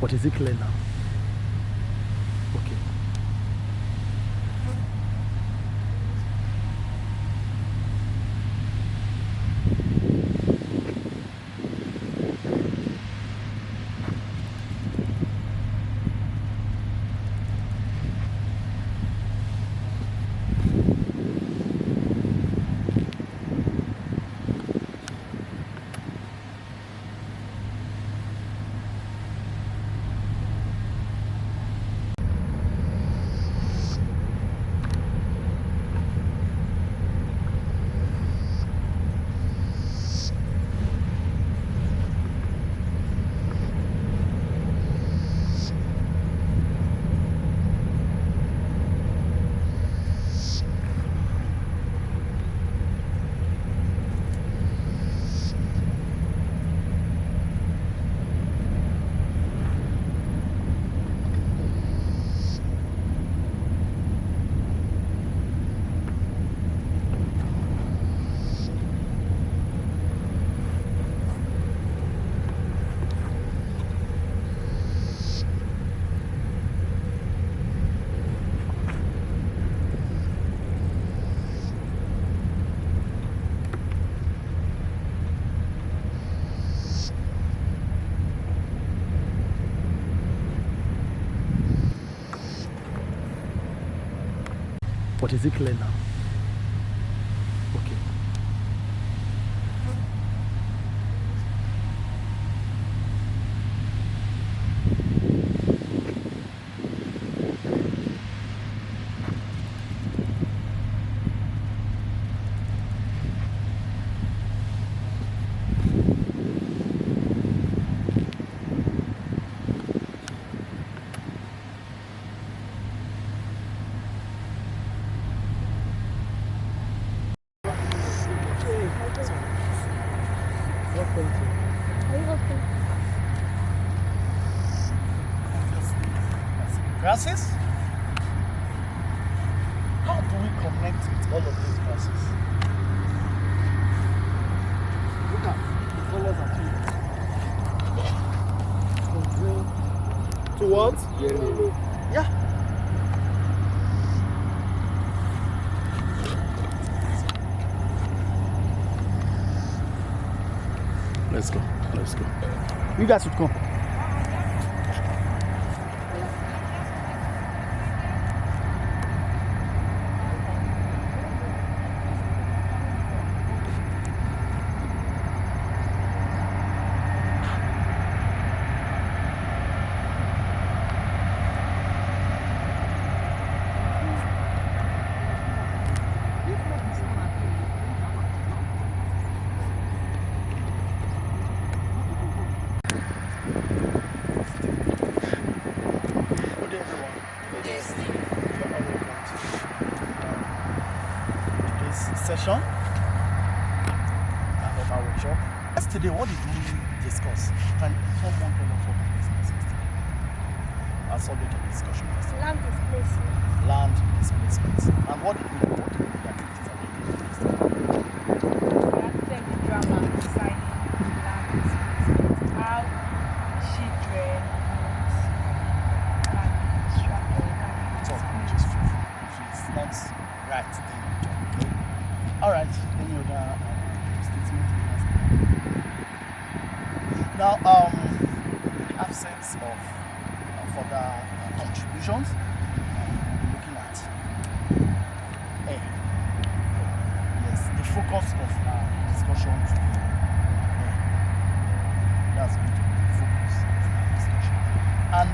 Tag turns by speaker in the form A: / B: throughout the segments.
A: But is it clear now? Okay. But is it clear now? Okay. Grasses? How do we connect with all of these grasses? Look at the colors are changing. From green towards yellow. Yeah. Let's go. Let's go. You guys should come. Session of our workshop. Yesterday, what did we discuss? Can someone tell us what we discussed yesterday? Our subject of discussion yesterday.
B: Land displacement.
A: Land displacement. And what did we do? What did we do activities that we did yesterday?
B: We acted the drama designing land displacement. How children can struggle.
A: So, which is true. If it's not right, then we don't. Okay? Alright, any other statement? Now, in the absence of further contributions, we'll be looking at A. Yes, the focus of our discussion today. A. That's going to be the focus of our discussion. And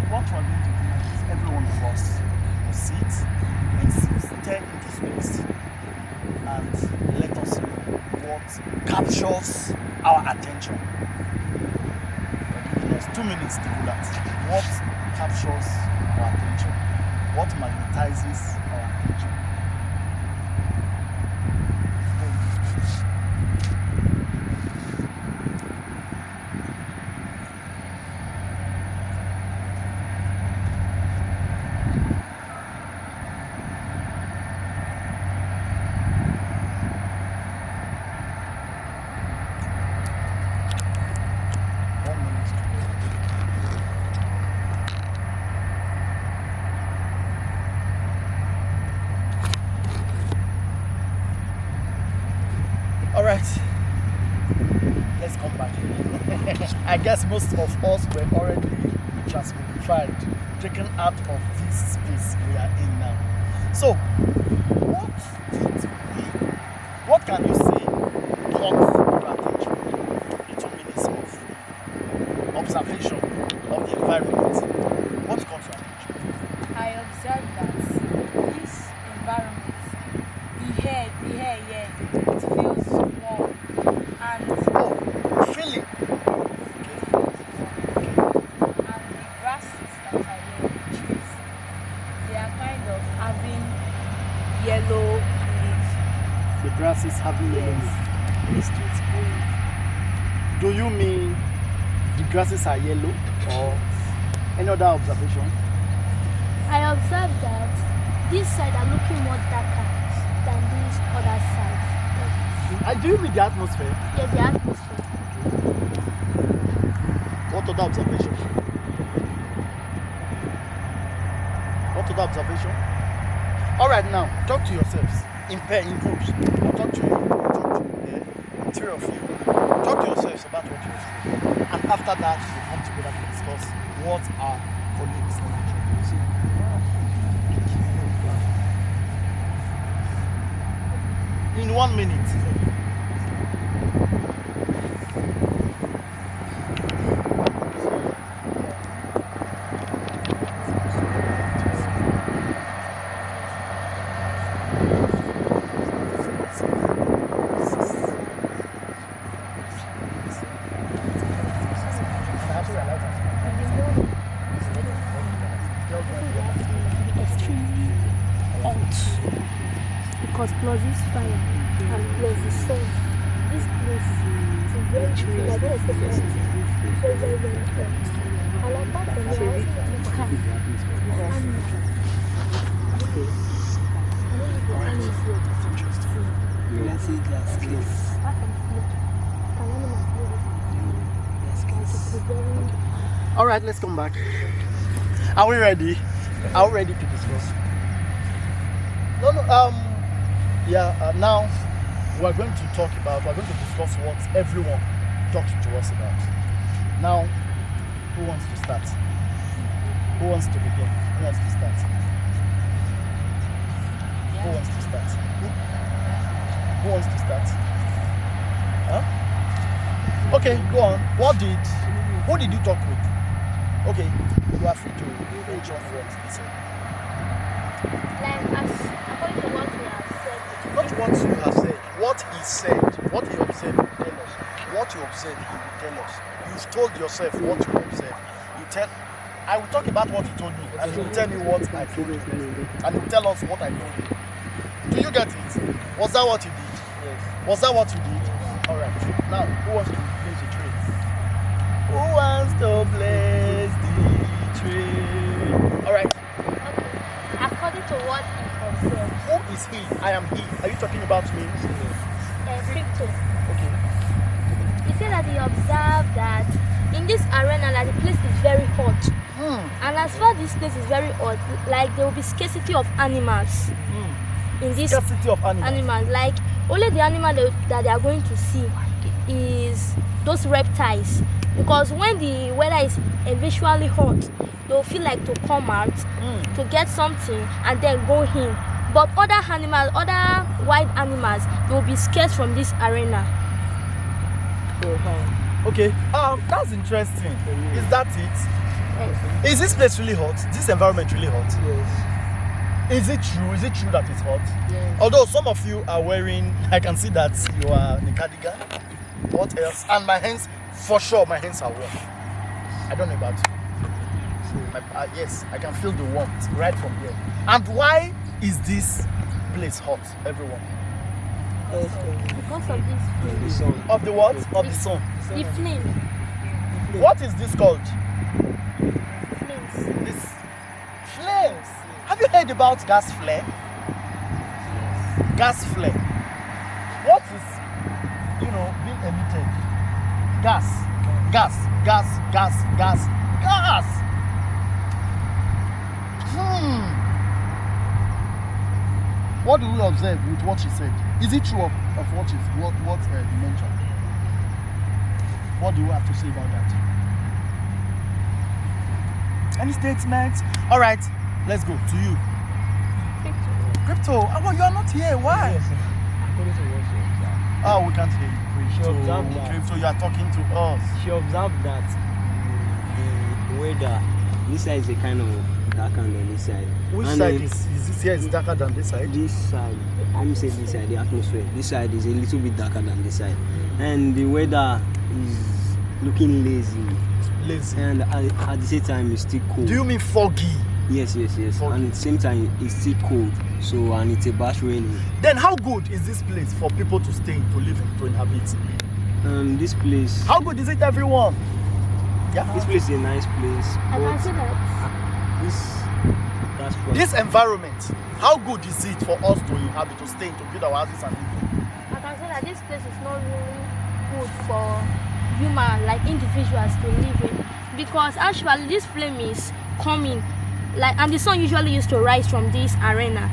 A: what we're going to do is every one of us will sit and stare into space and let us know what captures our attention. We're giving us 2 minutes to do that. What captures our attention? What magnetizes our attention? I guess most of us were already transmogrified, taken out of this space we are in now. So, what can you say caught your attention in 2 minutes of observation of the environment? What caught your attention?
B: I observed that this environment, the air here, it feels warm and
A: Oh, feeling.
B: and the grasses that are here, the trees, they are kind of having yellow leaves.
A: The grass is having yellow leaf.
B: Yes, it's green.
A: Do you mean the grasses are yellow or any other observation?
C: I observed that this side are looking more darker than this other side.
A: Do you read the atmosphere?
C: Yeah, the atmosphere.
A: What other observation? What other observation? All right, now talk to yourselves in pair, in groups. I'll talk to you. Three of you. Talk to yourselves about what you're seeing, and after that, we come together to discuss what our colleagues are doing. In 1 minute.
C: Extremely hot because plus this fire and plus the sun. This place is very like what I said, very, very, very hot. And apart from that, I also want to have animals. Apart from food, can animals live?
A: All right, let's come back. Are we ready? Are we ready to discuss? No. Now we're going to discuss what everyone talked to us about. Now, who wants to start? Who wants to begin? Who wants to start? Who wants to start? Who wants to start? Huh? Okay, go on. Who did you talk with? Okay, you are free to mention what he said.
C: Like according to what we have said.
A: Not what you have said, what he said, what he observed, he will tell us. What you observed, he will tell us. You've told yourself what you observed. I will talk about what he told me, and he will tell me what I told him. And he will tell us what I told him. Do you get it? Was that what you did? Yes. Was that what you did? Alright. Now, who wants to place the tree? Who wants to place the tree? Alright.
C: Okay. According to what he observed,
A: Who is he? I am he. Are you talking about me?
C: Crypto.
A: Okay.
C: He said that he observed that in this arena, like the place is very hot. And as far as this place is very hot, like there will be scarcity of animals in this
A: Scarcity of animals.
C: Like only the animal that they are going to see is those reptiles. Because when the weather is visually hot, they'll feel like to come out to get something and then go in. But other animals, other wild animals, they will be scarce from this arena.
A: Okay. That's interesting. Is that it?
C: Yes.
A: Is this place really hot? This environment really hot?
D: Yes.
A: Is it true? Is it true that it's hot?
D: Yes.
A: Although some of you are wearing, I can see that you are in a cardigan. What else? And my hands, for sure, my hands are warm. I don't know about you. Yes, I can feel the warmth right from here. And why is this place hot, everyone?
C: Because of this
D: The
C: flame.
D: sun.
A: Of the what? Of the sun.
C: The flame.
A: What is this called?
C: Flames.
A: This flames. Have you heard about gas flare? Gas flare. What is, being emitted? Gas. What do we observe with what she said? Is it true of what he mentioned? What do you have to say about that? Any statements? All right, let's go to you. Crypto. Oh, well, you are not here. Why?
D: According to what she observed.
A: Oh, we can't hear you.
D: She observed that.
A: Crypto, you are talking to us.
D: She observed that the weather, this side is a kind of darker than this side.
A: Which
D: And
A: side is this here is darker than this side?
D: this side? Let me say this side, the atmosphere. This side is a little bit darker than this side, and the weather is looking lazy.
A: Lazy.
D: And at the same time, it's still cold.
A: Do you mean foggy?
D: Yes.
A: Foggy.
D: And at the same time, it's still cold. So, and it's about raining.
A: Then how good is this place for people to stay in, to live in, to inhabit?
D: This place.
A: How good is it, everyone? Yeah.
D: This place is a nice place.
C: I can
D: but
C: say that.
D: that's from
A: This environment, how good is it for us to inhabit, to stay in, to build our houses and live?
C: I can say that this place is not really good for human, like individuals, to live in, because actually this flame is coming, like, and the sun usually used to rise from this arena.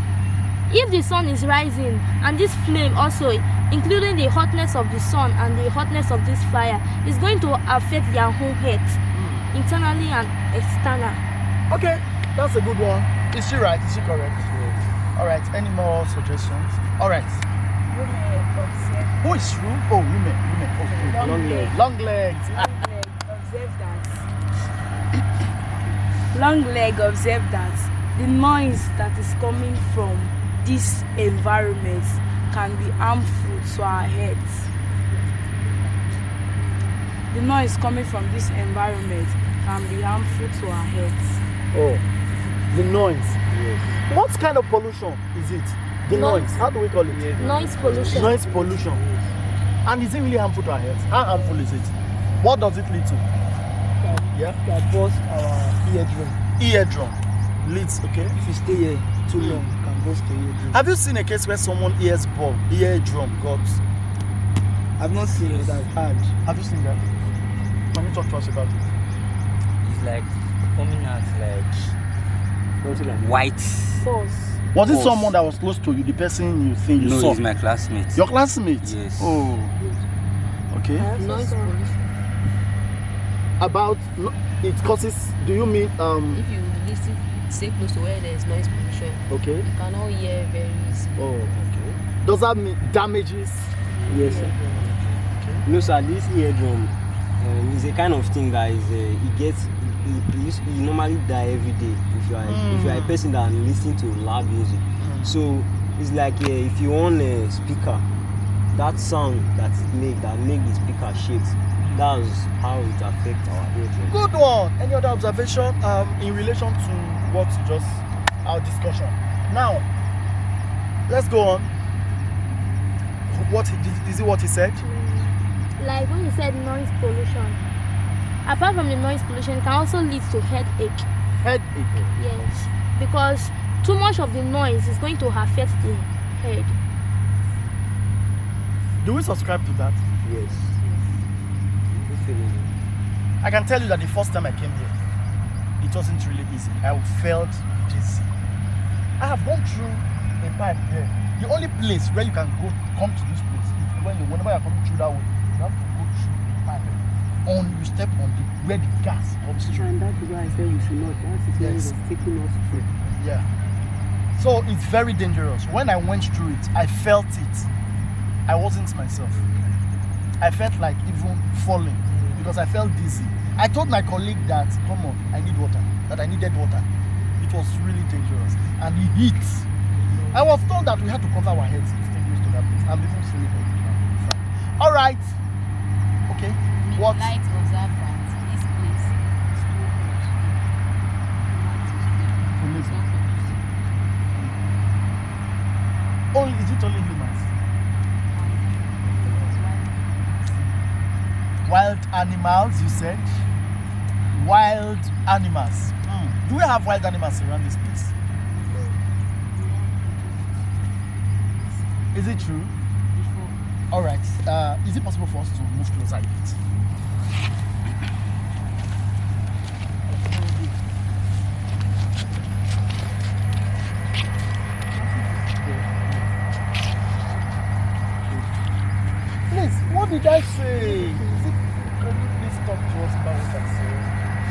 C: If the sun is rising and this flame also, including the hotness of the sun and the hotness of this fire, is going to affect their whole health, internally and external.
A: Okay, that's a good one. Is she right? Is she correct? All right. Any more suggestions? All right.
B: Women observe.
A: Who is true? Oh, women. Okay.
B: Long leg.
A: Long legs.
B: Observe that. Long leg observe that the noise that is coming from this environment can be harmful to our heads. The noise coming from this environment can be harmful to our heads.
A: Oh, the noise.
D: yes.
A: What kind of pollution is it? The
C: Noise.
A: noise. How do we call it?
C: Noise pollution.
A: Noise pollution. And is it really harmful to our health? How harmful is it? What does it lead to? Yeah.
D: Can burst our eardrum.
A: Eardrum. Leads. Okay.
D: If you stay here too long, it can burst the eardrum.
A: Have you seen a case where someone eardrum got?
D: I've not seen it. I've heard.
A: Have you seen that? Can you talk to us about it?
E: It's like coming out like
D: Something like
E: white.
C: Pause.
A: Was it
E: Pause.
A: someone that was close to you, the person you think you
E: No,
A: saw?
E: he's my classmate.
A: Your classmate?
E: Yes.
A: Oh. Okay.
C: Noise pollution.
A: About it causes. Do you mean
F: If you listen, stay close to where there's noise pollution,
A: Okay.
F: you cannot hear very easily.
A: Oh. Okay. Does that mean damages?
D: Yes, sir. No, sir, this eardrum is a kind of thing that is, it gets, you normally die every day if you are a person that listens to loud music. So it's like if you own a speaker, that sound that make the speaker shakes, that's how it affects our eardrum.
A: Good one. Any other observation in relation to what just our discussion? Now, let's go on. Is it what he said?
C: Like when you said noise pollution, apart from the noise pollution, it can also lead to headache.
A: Headache.
C: Yes, because too much of the noise is going to affect the head.
A: Do we subscribe to that?
D: Yes.
A: I can tell you that the first time I came here, it wasn't really easy. I felt dizzy. I have gone through a pipe there. The only place where you can come to this place is whenever you're coming through that way, you have to go through the pipe. You step on where the gas comes through.
D: And that's why I said we should not. That is why
A: Yes.
D: it was taking us through.
A: Yeah. So it's very dangerous. When I went through it, I felt it. I wasn't myself. I felt like even falling because I felt dizzy. I told my colleague that, come on, I need water, that I needed water. It was really dangerous. And the heat. I was told that we had to cover our heads to stay close to that place. I'm even feeling it. All right. Okay. What?
F: Light observe that this place is too hot. It's not conducive.
A: Is it only humans?
F: That's why
A: Wild animals, you said? Wild animals. Do we have wild animals around this place? Is it true? All right. Is it possible for us to move closer a bit? Please, what did I say? Can you please talk to us about what I said?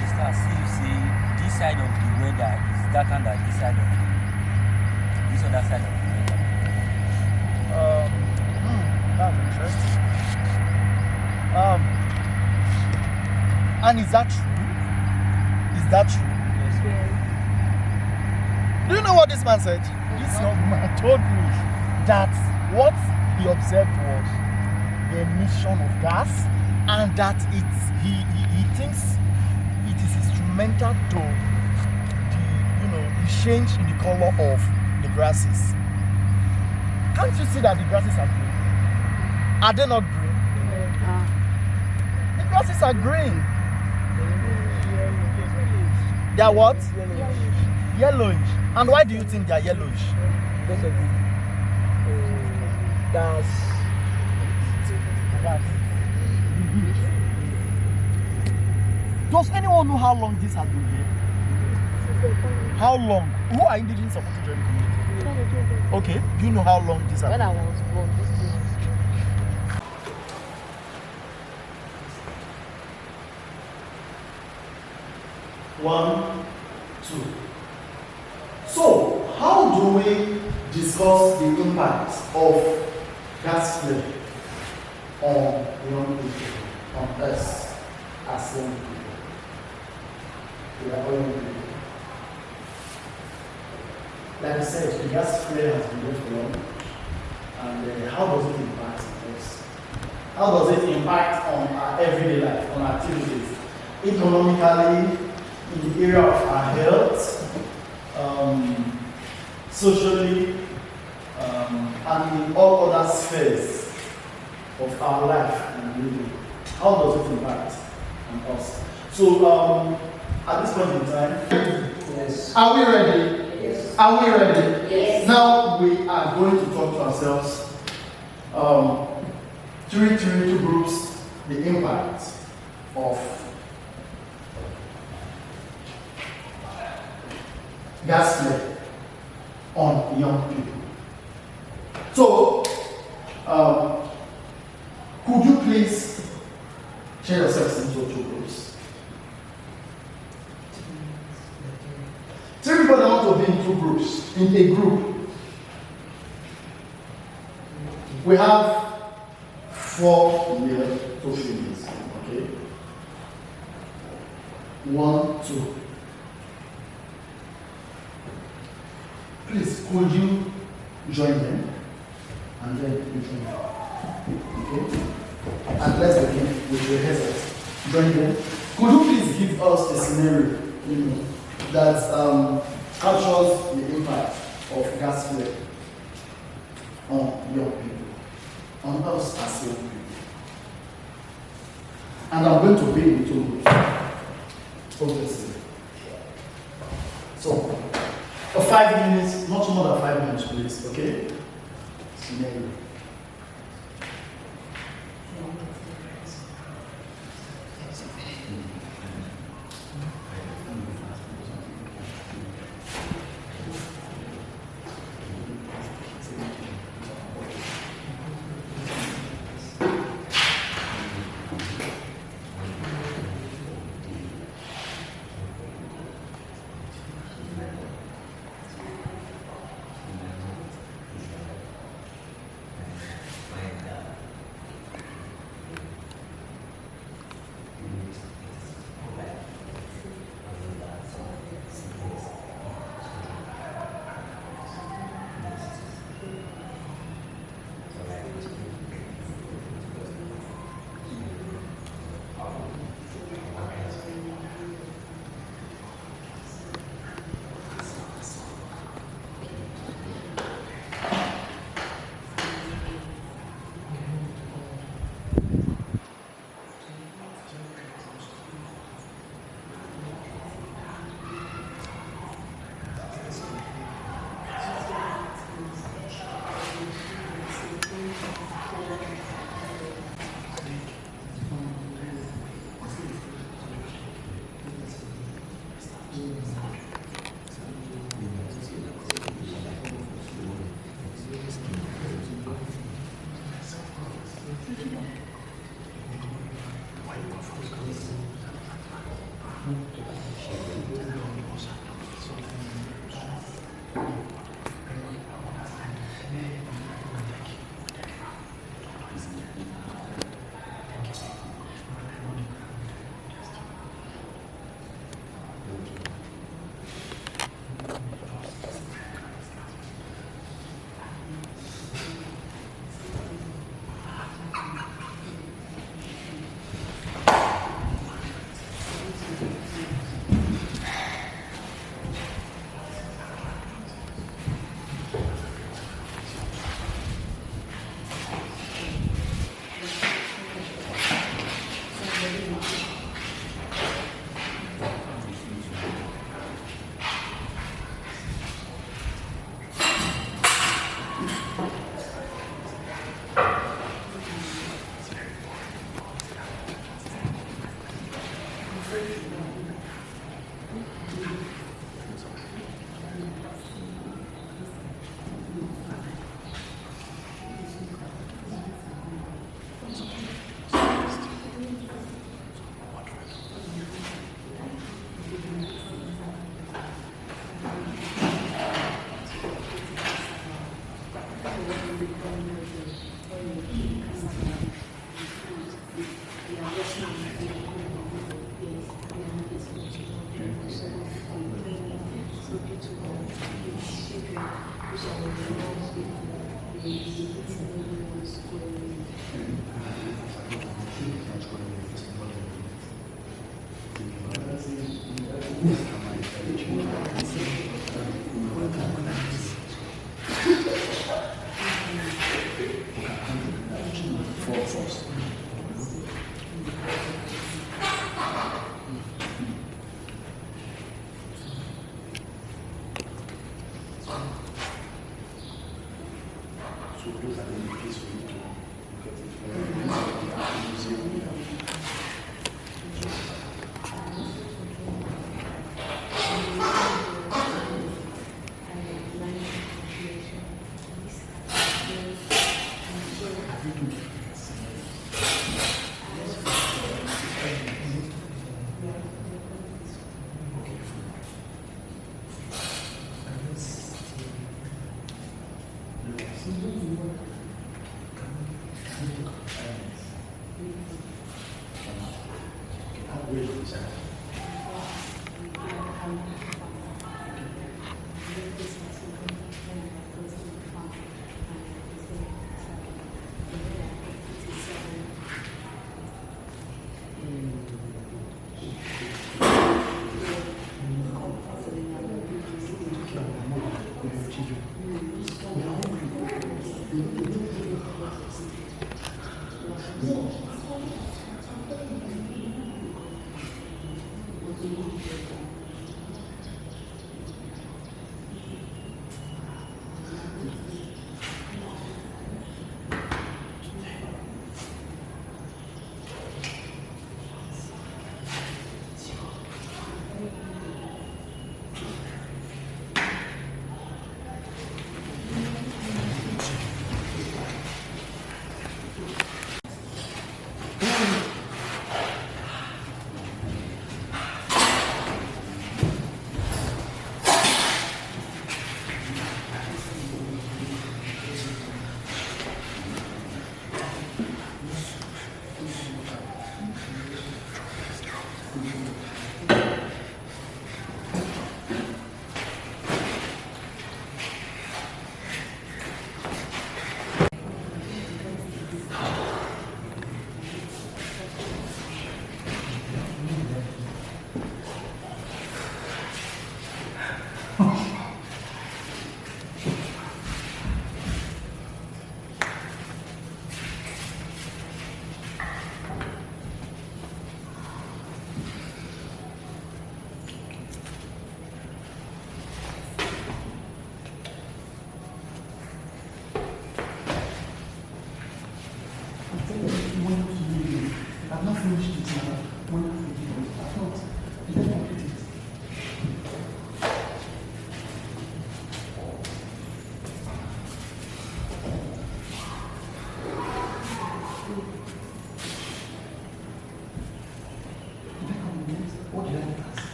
E: It's as if say this side of the weather is darker than this side of this other side of the weather.
A: That's interesting. And is that true? Is that true? Do you know what this man said? This young man told me that what he observed was the emission of gas, and that he thinks it is instrumental to the change in the color of the grasses. Can't you see that the grasses are green? Are they not green? The grasses are green. They are what? Yellowish. And why do you think they are yellowish?
D: Because of the gas.
A: Does anyone know how long this has been here? How long? Who are indigenous of Otughievwen community? Okay, do you know how long this has
F: When
A: been?
F: I was born, this thing was here.
A: 1, 2. So, how do we discuss the impact of gas flare on young people, on us as young people? We are all young people. Like I said, the gas flare has been there for long. And how does it impact us? How does it impact on our everyday life, on our activities? Economically, in the area of our health, socially, and in all other spheres of our life and living. How does it impact on us? So, at this point in time,
D: Yes.
A: are we ready?
D: Yes.
A: Are we ready? Yes. Now we are going to talk to ourselves. Two groups, the impact of gas flare on young people. So, could you please share yourselves into 2 groups? 3 people that want to be in 2 groups, in a group. We have 4 male, 2 females. Okay. 1, 2. Please, could you join them? And then you join them. Okay? And let's begin with the rehearsals. Join them. Could you please give us a scenario, that captures the impact of gas flare on young people, on us as young people? And I'm going to be in 2 groups. Obviously. So, for 5 minutes, not more than 5 minutes, please, okay? Scenario.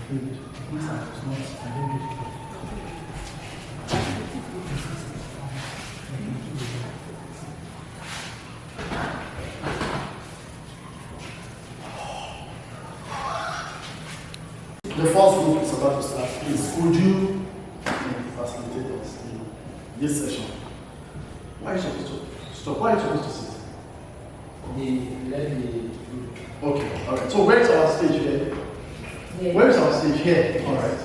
G: The first group is about to start. Please, could you facilitate us in this session? Why are you supposed to stop? Why are you supposed to sit? Okay, all right. So where is our stage here? Where is our stage here? All right.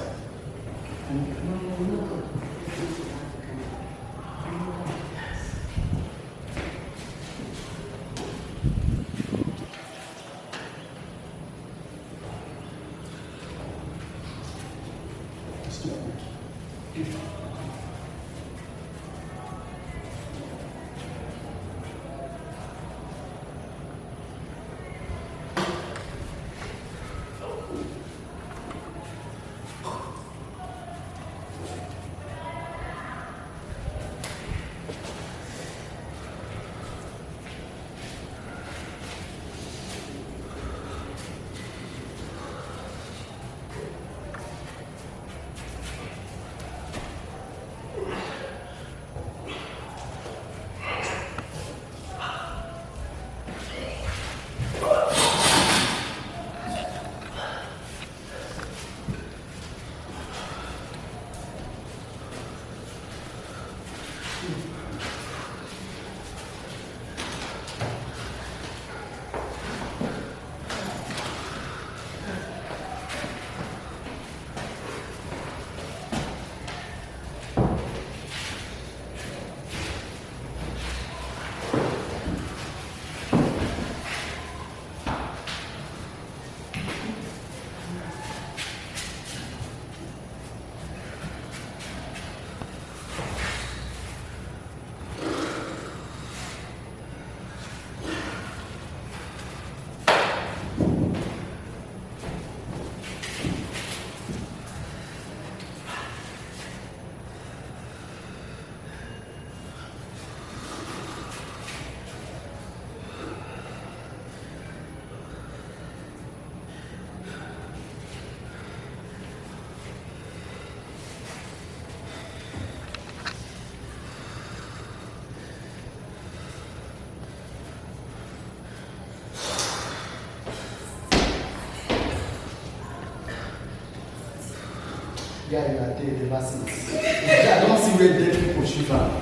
G: Yeah, you are there, never since. I don't see where dead people shiver.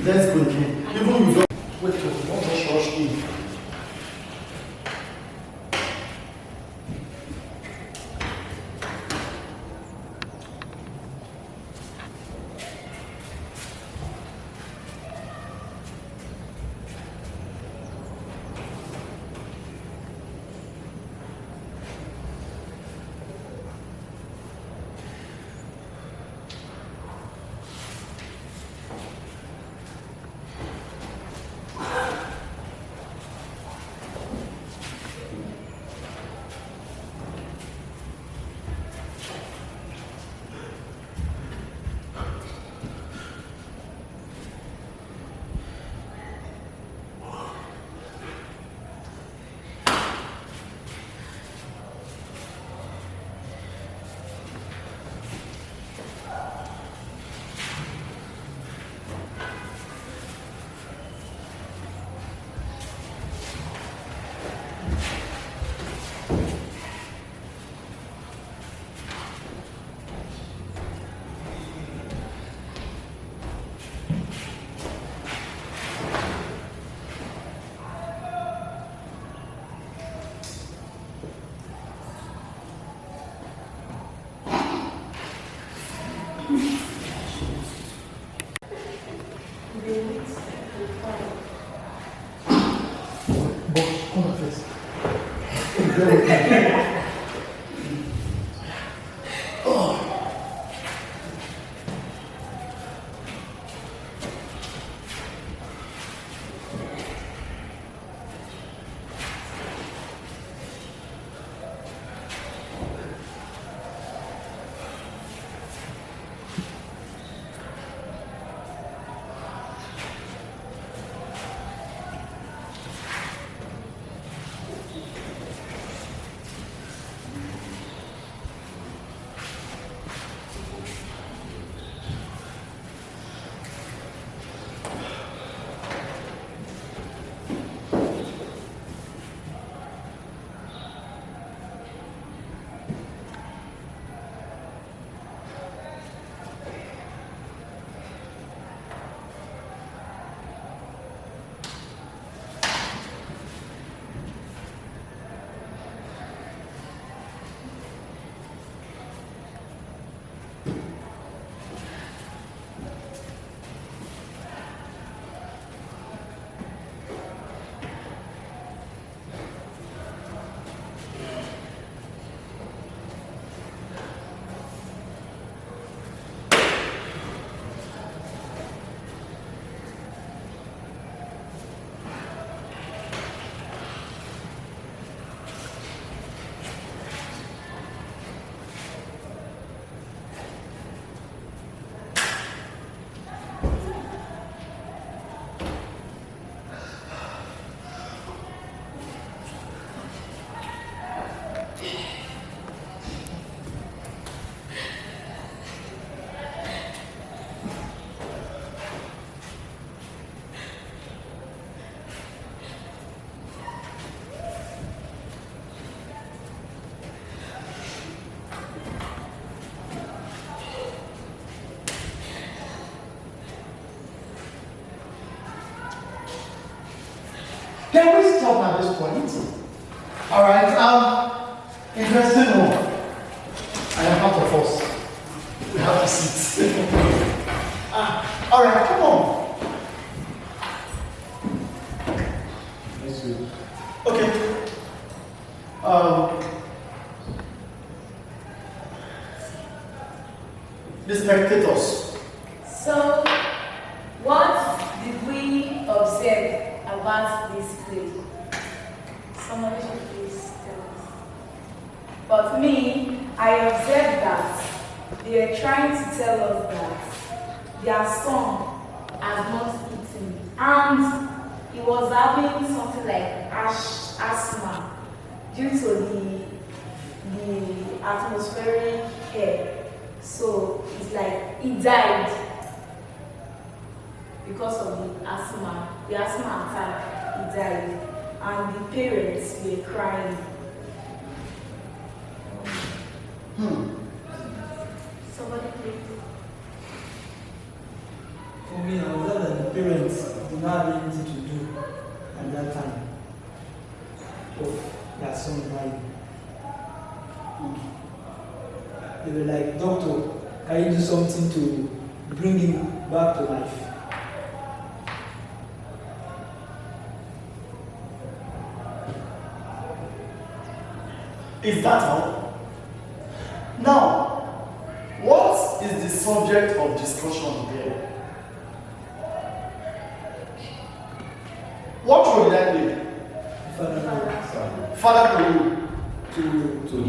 G: Let's go again. Even you don't wait for one rush in. Can we stop at this point? Alright, interesting one. I am part of us. We have to sit. Alright, come on. Okay. The spectators.
B: So, what did we observe about this play? Somebody should please tell us. But me, I observed that they are trying to tell us that their son has not eaten, and he was having something like asthma due to the atmospheric air. So it's like he died because of the asthma attack. He died, and the parents were crying. Somebody please.
H: For me, I was that the parents did not have anything to do at that time of their son dying. They were like, doctor, can you do something to bring him back to life?
G: Is that all? Now, what is the subject of discussion here? What role did I play? Father to you.
E: To the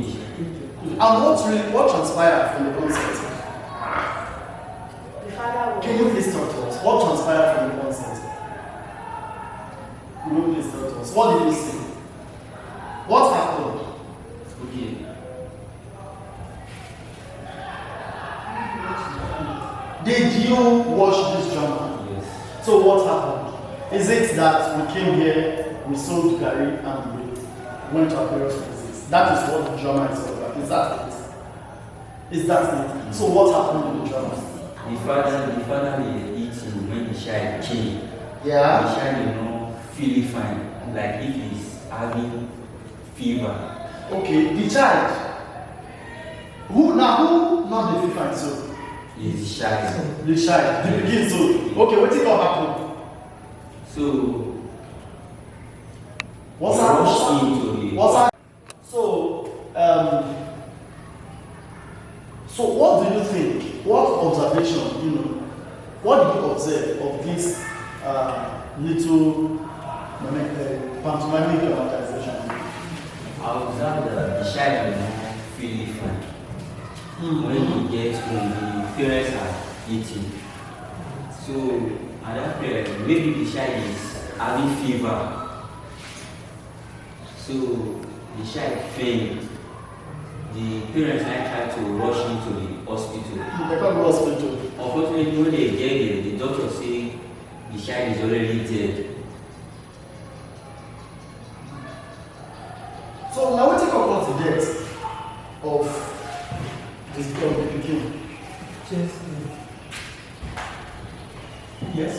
G: And what transpired from the concert?
B: The father was.
G: Can you please talk to us? What transpired from the concert? Can you please talk to us? What did you see? What happened?
E: okay.
G: Did you watch this drama?
E: Yes.
G: So what happened? Is it that we came here, we sold Gary, and we went to our various places? That is what the drama is all about. Is that it? Is that it? So what happened in the drama?
E: The father eating when the child came.
G: Yeah.
E: The child is not feeling fine, like if he's having fever.
G: Okay, the child. Who not the FIFA so?
E: He's shy.
G: The child. The begin so. Okay, what did happen?
E: So
G: What's
E: rushed
G: happening?
E: into the
G: What's happening? So what do you think? What observation, what did you observe of this little pantomimic dramatization?
E: I observed that the child will not feel fine. When he gets home, the parents are eating. So at that period, maybe the child is having fever. So the child faint. The parents now try to rush him to the hospital.
G: They come to hospital.
E: Unfortunately, when they get there, the doctor say the child is already dead.
G: So now we take about the death of this girl, the pikin. Yes.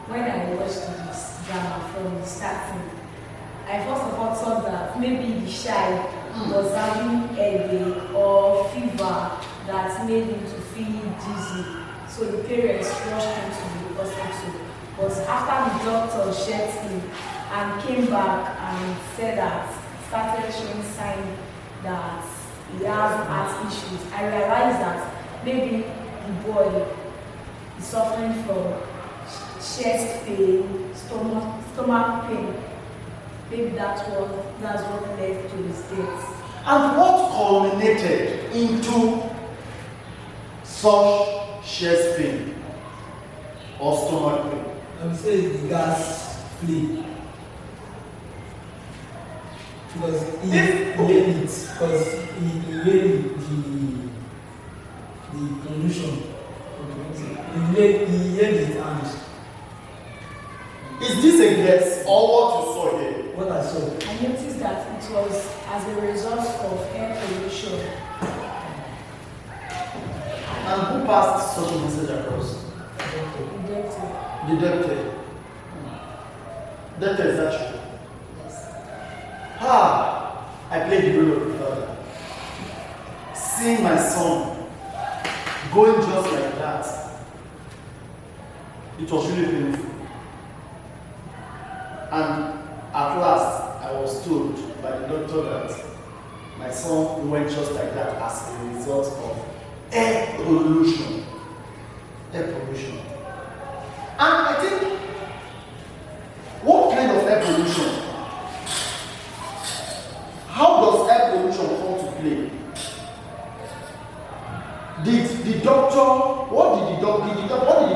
B: When I watched this drama from the starting, I first of all thought that maybe the child was having headache or fever that made him to feel dizzy. So the parents rushed him to the hospital. But after the doctor checked him and came back and said that, started showing signs that he has heart issues, I realized that maybe the boy is suffering from chest pain, stomach pain. Maybe that's what led to his death.
G: And what culminated into such chest pain or stomach pain?
H: I would say the gas flea. Because he heard it, because he heard the pollution. He heard it, and
G: Is this a guess or what you saw here?
H: what I saw.
B: I noticed that it was as a result of air pollution.
G: And who passed such a message across?
B: The doctor.
G: The doctor. Doctor, is that true?
B: Yes.
G: I played the role of the father. Seeing my son going just like that, it was really painful. And at last, I was told by the doctor that my son went just like that as a result of air pollution. Air pollution. And I think, what kind of air pollution? How does air pollution come to play? Did the doctor, what did the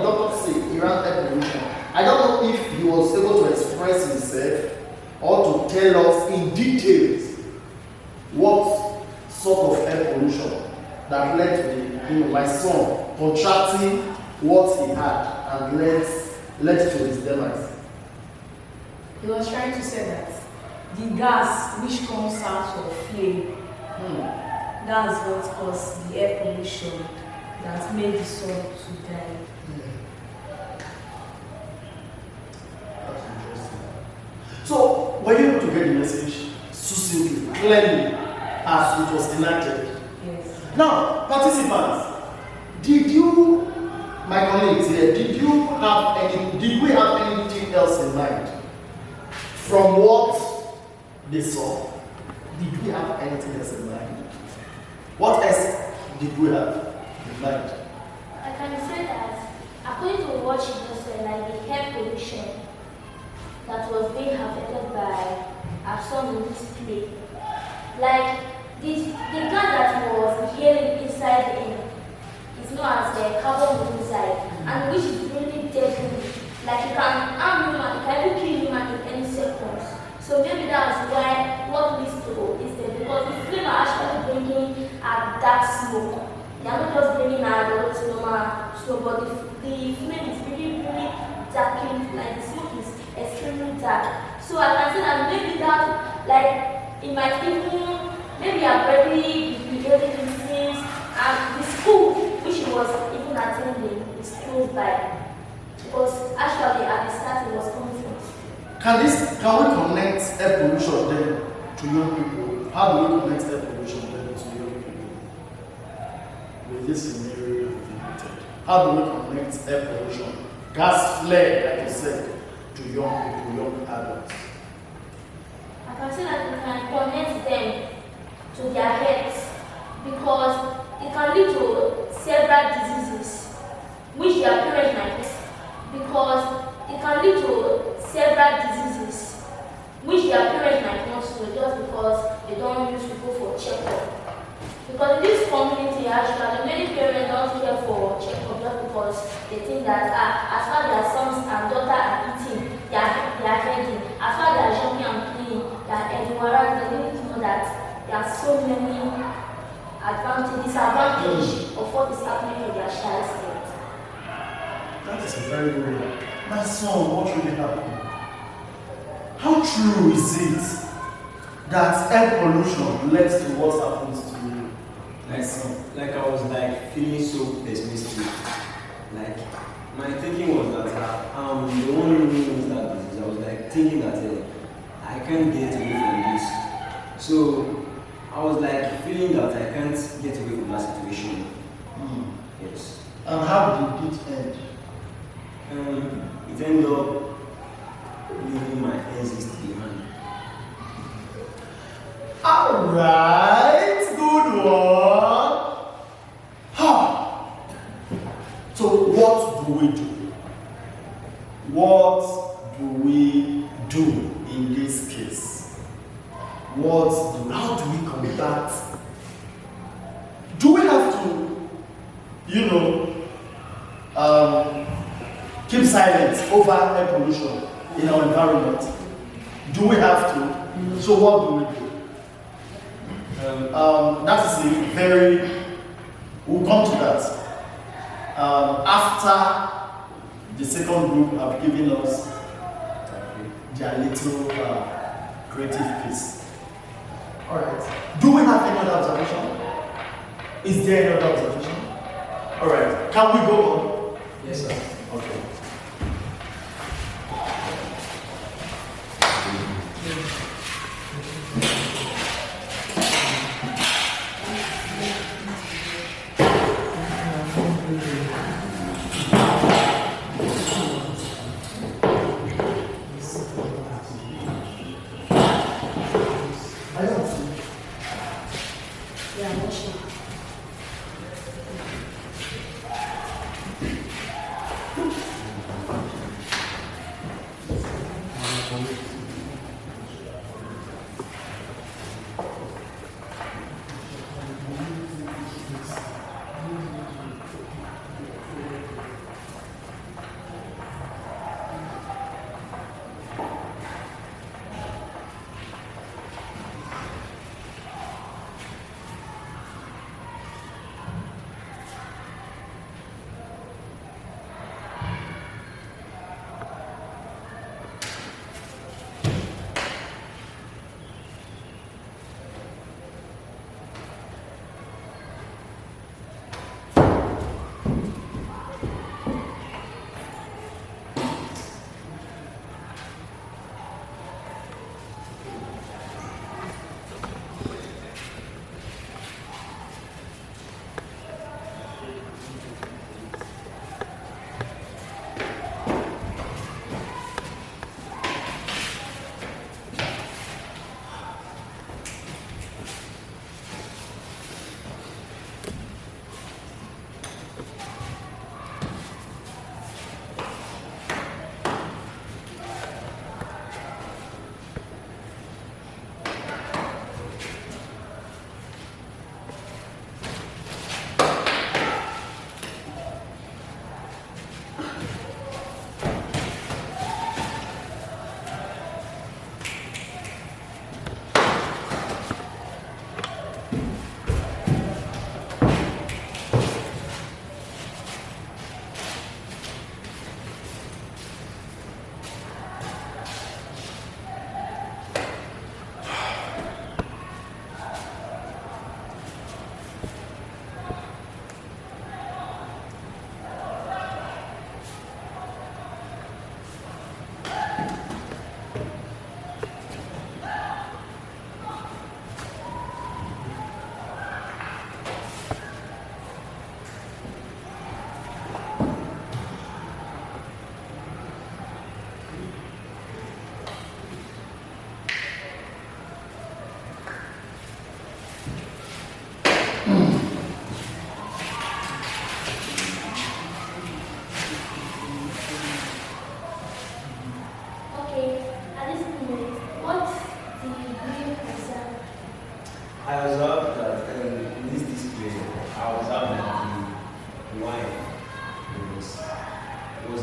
G: doctor say around air pollution? I don't know if he was able to express himself or to tell us in details what sort of air pollution that led to my son contracting what he had and led to his demise.
B: He was trying to say that the gas which comes out of flame, that's what caused the air pollution that made the son to die.
G: That's interesting. So, were you able to get the message succinctly, clearly, as it was enacted?
B: Yes.
G: Now, participants, my colleagues here, did we have anything else in mind from what they saw? Did we have anything else in mind? What else did we have in mind?
C: I can say that according to what she just said, like the air pollution that was being affected by our son in this play, like the gas that was inhaling inside him is known as the carbon monoxide, and which is really deadly. Like it can harm human, it can even kill human in any seconds. So maybe that's why what leads to is there, because the flame are actually bringing a dark smoke. They are not just bringing a normal smoke, but the flame is really, really dark, like the smoke is extremely dark. So I can say that maybe that, like, it might even, maybe I've already been getting things, and the school which he was even attending is close by. Because actually at the start it was coming from.
G: Can we connect air pollution then to young people? How do we connect air pollution then to young people? With this scenario that we depicted. How do we connect air pollution, gas flare, like you said, to young people, young adults?
C: I can say that we can connect them to their heads, because it can lead to several diseases which their parents might get, because it can lead to several diseases which their parents might not know just because they don't used to go for checkup. Because in this community actually many parents don't care for checkup just because they think that as far as their sons and daughters are eating, they are healthy. As far as they are jumping and playing, they are healthy. Whereas they need to know that there are so many disadvantages of what is happening to their child's health.
G: That is a very good one. My son, what really happened? How true is it that air pollution led to what happens to you? My son.
D: Like I was like feeling so pessimistic. Like my thinking was that the one who knows that disease. I was like thinking that I can't get away from this. So I was like feeling that I can't get away from that situation. Yes.
G: And how did it end?
D: It ended up leaving my exist behind.
G: Alright, good one. So what do we do? What do we do in this case? How do we combat? Do we have to, keep silence over air pollution in our environment? Do we have to? So what do we do? That is we'll come to that after the second group have given us their little creative piece. Alright. Do we have any other observation? Is there any other observation? Alright. Can we go on?
D: Yes, sir.
G: Okay.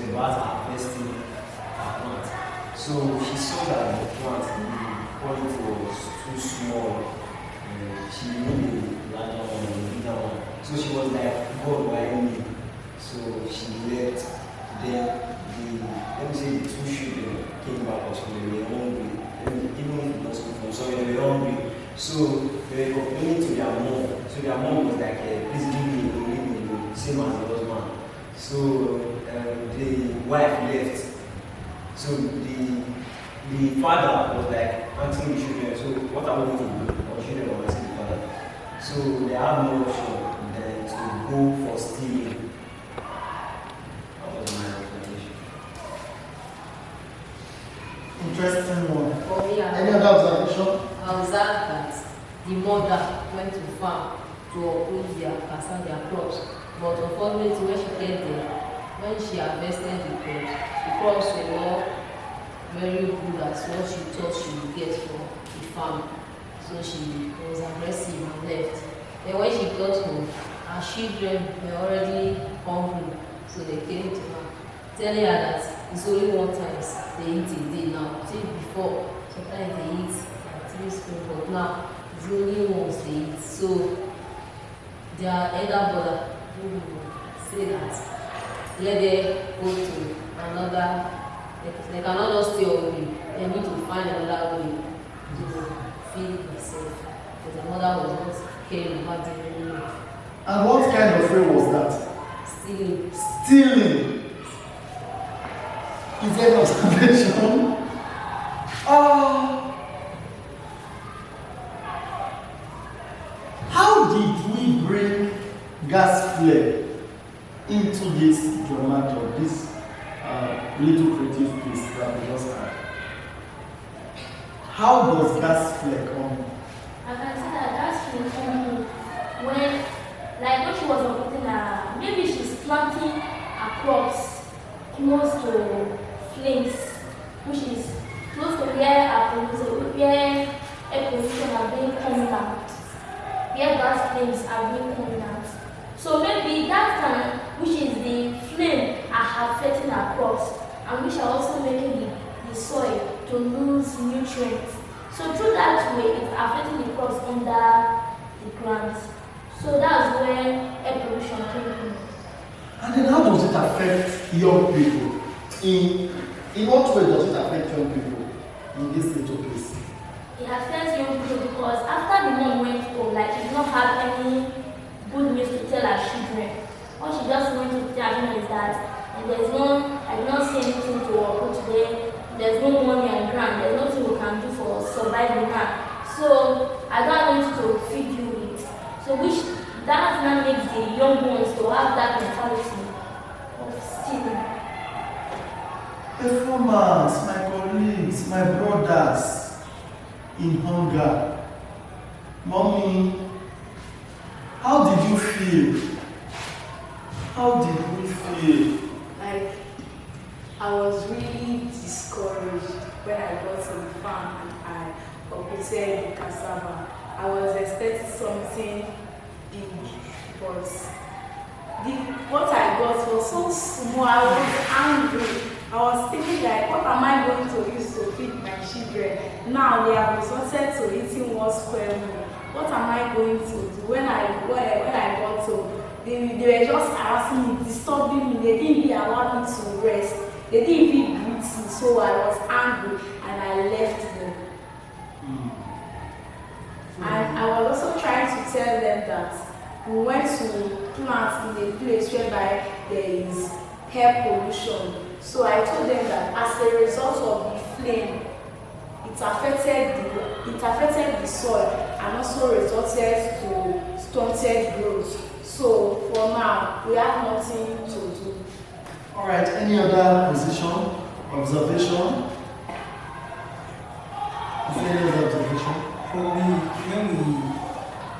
D: about harvesting her plant. So she saw that the plant, the quality was too small. She needed a larger one, a bigger one. So she was like, God, why me? So she left. Then let me say the two children came back also, they were hungry. Even if it was food, so they were hungry. So they were complaining to their mom. So their mom was like, please give me the same as the husband. So the wife left. So the father was like asking the children, so what are we going to do? Our children were asking the father. So they had no option than to go for stealing. That was my explanation.
G: Interesting one.
B: For me,
G: Any other observation?
B: I observed that the mother went to farm to uproot their cassava, their crops. But unfortunately, when she get there, when she harvested the crops were not very good as what she thought she would get from the farm. So she was aggressive and left. Then when she got home, her children were already hungry. So they came to her, telling her that it's only one time they eat a day now. See, before, sometimes they eat like 3 spoons, but now it's only once they eat. So their elder brother say that let them go to another, they cannot just stay hungry. They need to find another way to feed themselves. Because the mother was not caring about them anymore.
G: And what kind of way was that?
B: Stealing.
G: Stealing. Is there an observation? How did we bring gas flare into this drama or this little creative piece that we just had? How does gas flare come?
C: I can say that that's really funny when, like when she was putting her, maybe she's planting her crops close to flames, which is close to where air pollution are being coming out, where gas flames are being coming out. So maybe that time, which is the flame are affecting her crops, and which are also making the soil to lose nutrients. So through that way, it's affecting the crops under the ground. So that's where air pollution came in.
G: And then how does it affect young people? In what way does it affect young people in this little place?
C: It affects young people because after the mom went home, like she did not have any good news to tell her children. What she just went to tell them is that I did not see anything to work today. There's no money on ground. There's nothing we can do for surviving now. So I don't have anything to feed you with. So which that now makes the young ones to have that mentality of stealing.
G: Performance, my colleagues, my brothers in hunger. Mommy, how did you feel? How did we feel?
B: Like, I was really discouraged when I got to the farm and I uprooted the cassava. I was expecting something big, but what I got was so small. I was angry. I was thinking like, what am I going to use to feed my children? Now they have resorted to eating 1 square meal. What am I going to do? When I got home, they were just harassing me, disturbing me. They didn't even allow me to rest. They didn't even greet me, so I was angry and I left them. And I was also trying to tell them that we went to plant in a place whereby there is air pollution. So I told them that as a result of the flame, it affected the soil and also resulted to stunted growth. So for now, we have nothing to do.
G: All right, any other position, observation? Is there any other observation?
H: For me,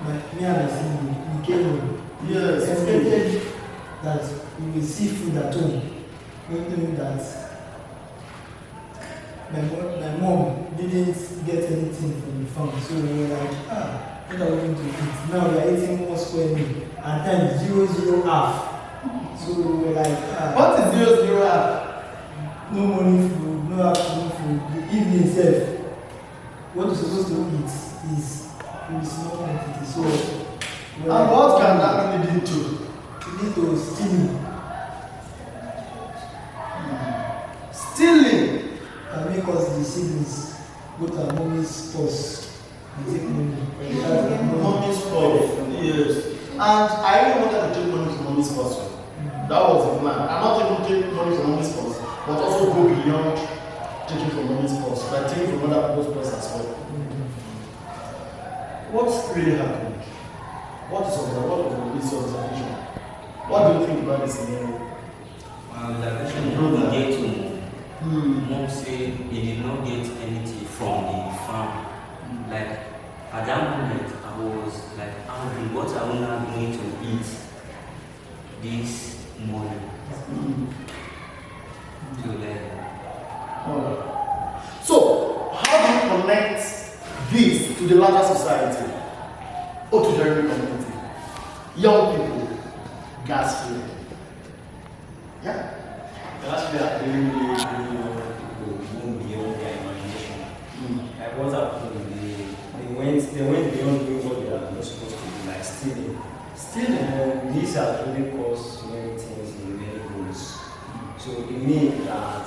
H: when me and Azim, we came home.
G: Yes,
H: We expected that we will see food at home. We knew that my mom didn't get anything from the farm, so we were like, what are we going to eat? Now we are eating 1 square meal, and then 0.0 half. So we were like,
G: What is yours? You have?
H: no money food, no afternoon food. The evening itself, what you're supposed to eat is in small quantity. So, we were
G: And
H: like,
G: what can that really lead to?
H: it lead to stealing.
G: Stealing.
H: Can make us the siblings go to our mommy's purse and take money.
G: Mommy's purse. Yes. And I even wanted to take money from mommy's purse. That was the plan. I'm not even taking money from mommy's purse, but also go beyond taking from mommy's purse, by taking from other people's purse as well. What really happened? What is observation? What was the observation? What do you think about this scenario?
E: Observation, we get to mom say he did not get anything from the farm. Like at that moment, I was like angry. What are we now going to eat this morning? So then,
G: So, how do you connect this to the larger society? Otughievwen community. Young people, gas fear. Yeah?
D: That's where really young people move beyond their imagination. Like what happened, they went beyond doing what they are not supposed to do, like stealing. This has really caused many things in many homes. So it means that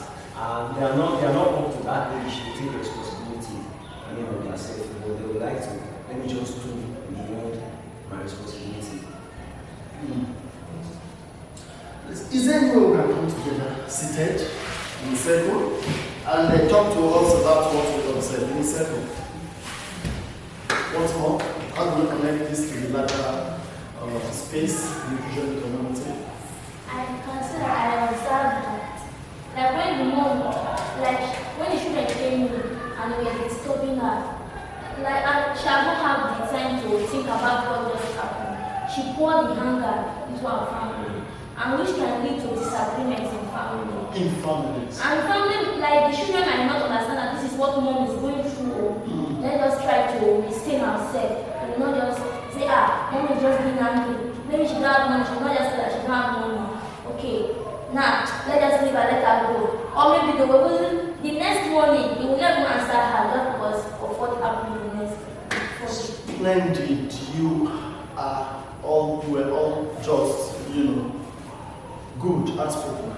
D: they are not up to that age to take responsibility of themselves, but they would like to, let me just do beyond my responsibility.
G: Is there any way we can come together, seated in a circle, and talk to us about what we observe in a circle? What's more, how do we connect this to the larger space in the Otughievwen community?
C: I consider I observed that, like when the mom, like when the children came in and we were disturbing her, like she had not have the time to think about what just happened. She poured the anger into our family, and which can lead to disagreements in family.
G: In families.
C: And family, like the children might not understand that this is what mom is going through. Let us try to restrain ourselves. We will not just say, mom is just being angry. Maybe she don't have money, she will not just say that she don't have money. Okay, now let us leave her, let her go. Or maybe they will the next morning, they will not even answer her just because of what happened the next day.
G: Splendid. You were all just, good and spoken.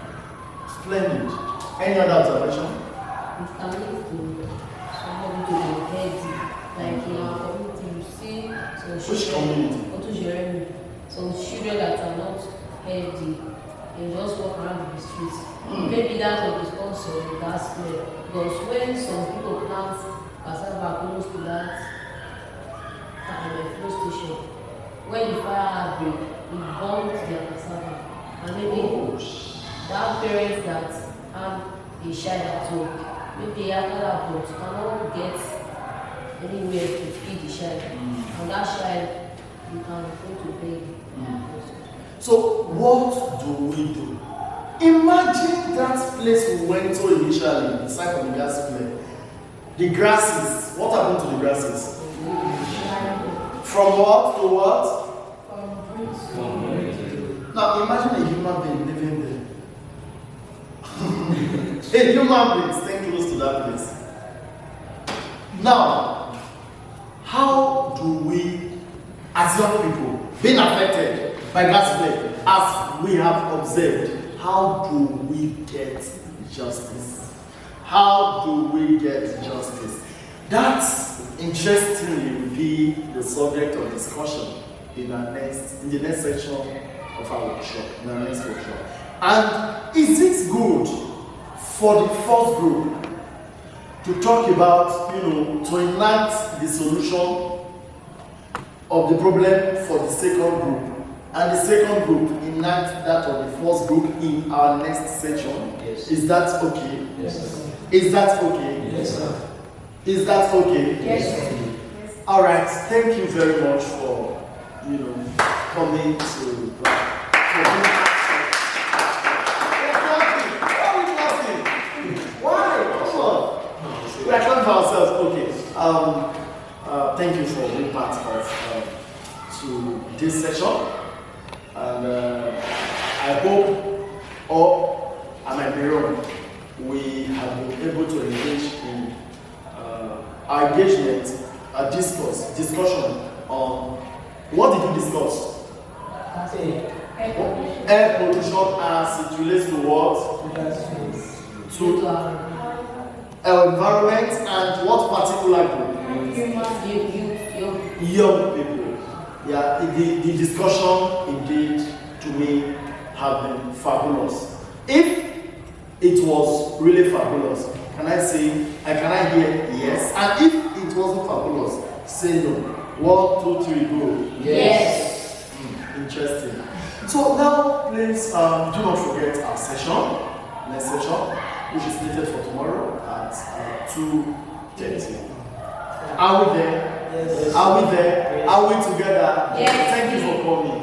G: Splendid. Any other observation?
F: It can lead to somebody to be healthy. Like in our community, you see some
G: Which community?
F: Otughievwen, some children that are not healthy, they just walk around the streets. Maybe that was the sponsor of that square. Because when some people plant cassava close to that fuel station, when the fire break, it burns their cassava. And maybe that parent that had a child at home, maybe after that point cannot get anywhere to feed the child. And that child, you can go to bed.
G: So, what do we do? Imagine that place we went to initially, the site of the gas flare. The grasses. What happened to the grasses? From what to what? Now imagine a human being living there. A human being staying close to that place. Now, how do we, as young people, being affected by gas flare, as we have observed, how do we get justice? How do we get justice? That, interestingly, will be the subject of discussion in the next section of our workshop, in our next workshop. And is it good for the first group to talk about, to enact the solution of the problem for the second group, and the second group enact that of the first group in our next section?
D: Yes.
G: Is that okay?
D: Yes, sir.
G: Is that okay?
D: Yes, sir.
G: Is that okay?
F: Yes, sir.
G: All right. Thank you very much for, coming to. Why? Come on. We are talking for ourselves. Okay. Thank you for being part of to this session, and I I hope, or I might be wrong, we have been able to engage in our engagement, a discussion on what did we discuss? Air pollution as it relates to what? To environment and what particular group? Young people. Yeah, the discussion indeed to me have been fabulous. If it was really fabulous, can I hear yes? And if it wasn't fabulous, say no. 1, 2, 3, go.
F: Yes.
G: Interesting. So now, please do not forget our session, next session, which is slated for tomorrow at 2:30. Are we there?
H: Yes.
G: Are we there? Are we together?
F: Yes.
G: Thank you for coming.